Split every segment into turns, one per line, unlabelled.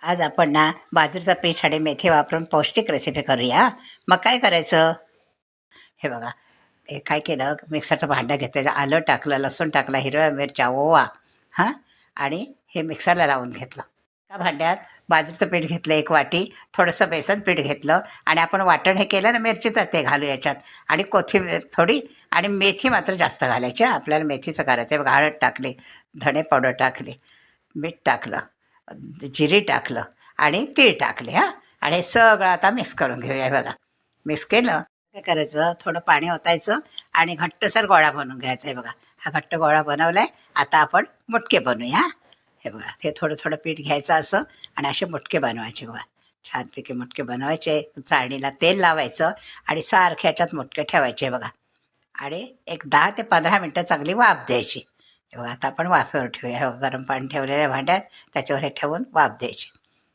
आज आपण ना बाजरीचं पीठ आणि मेथी वापरून पौष्टिक रेसिपी करूया. मग काय करायचं? हे बघा, हे काय केलं, मिक्सरचं भांडं घेतलं, त्याच्यात आलं टाकलं, लसूण टाकला, हिरव्या मिरच्या, ओवा हां आणि हे मिक्सरला लावून घेतलं. एका भांड्यात बाजरीचं पीठ घेतलं 1 वाटी, थोडंसं बेसन पीठ घेतलं आणि आपण वाटण हे केलं ना मिरचीचं ते घालू याच्यात आणि कोथिंबीर थोडी आणि मेथी मात्र जास्त घालायची हां. आपल्याला मेथीचं करायचं आहे बघा. हळद टाकली, धणे पावडर टाकली, मीठ टाकलं, जिरे टाकलं आणि तीळ टाकले हां. आणि हे सगळं आता मिक्स करून घेऊया. हे बघा, मिक्स केलं काय करायचं, थोडं पाणी ओतायचं आणि घट्टसर गोळा बनवून घ्यायचा आहे बघा. हा घट्ट गोळा बनवला आहे. आता आपण मुटके बनवूया हां. हे बघा, हे थोडं थोडं पीठ घ्यायचं असं आणि असे मुटके बनवायचे बघा. छानपैकी मुटके बनवायचे, चाळणीला तेल लावायचं आणि सारखे ह्याच्यात मुटके ठेवायचे बघा. आणि एक 10 ते 15 मिनटं चांगली वाफ द्यायची. हे बघा, आता आपण वाफेवर ठेवूया. हे बघा, गरम पाणी ठेवलेलं आहे भांड्यात, त्याच्यावर हे ठेवून वाफ द्यायची.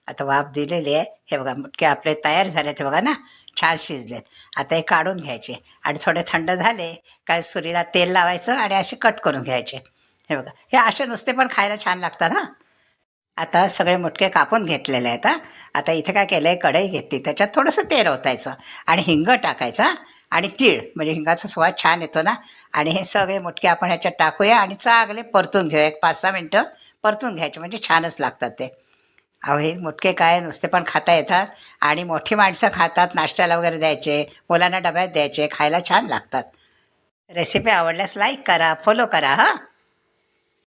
आता वाफ दिलेली आहे. हे बघा, मुटके आपले तयार झाले ते बघा ना, छान शिजलेत. आता हे काढून घ्यायचे आणि थोडे थंड झाले काय सुरीला तेल लावायचं आणि असे कट करून घ्यायचे. हे बघा, हे असे नुसते पण खायला छान लागतात हां. आता सगळे मुटके कापून घेतलेले आहेत हां. आता इथे काय केलं आहे, कढई घेतली, त्याच्यात थोडंसं तेल ओतायचं आणि हिंग टाकायचा आणि तीळ, म्हणजे हिंगाचा स्वाद छान येतो ना. आणि हे सगळे मुटके आपण ह्याच्यात टाकूया आणि चांगले परतून घेऊया. एक 5-6 मिनटं परतून घ्यायचे, म्हणजे छानच लागतात ते. अहो, हे मुटके काय नुसते पण खाता येतात आणि मोठी माणसं खातात, नाश्त्याला वगैरे द्यायचे, मुलांना डब्यात द्यायचे, खायला छान लागतात. रेसिपी आवडल्यास लाईक करा, फॉलो करा हां.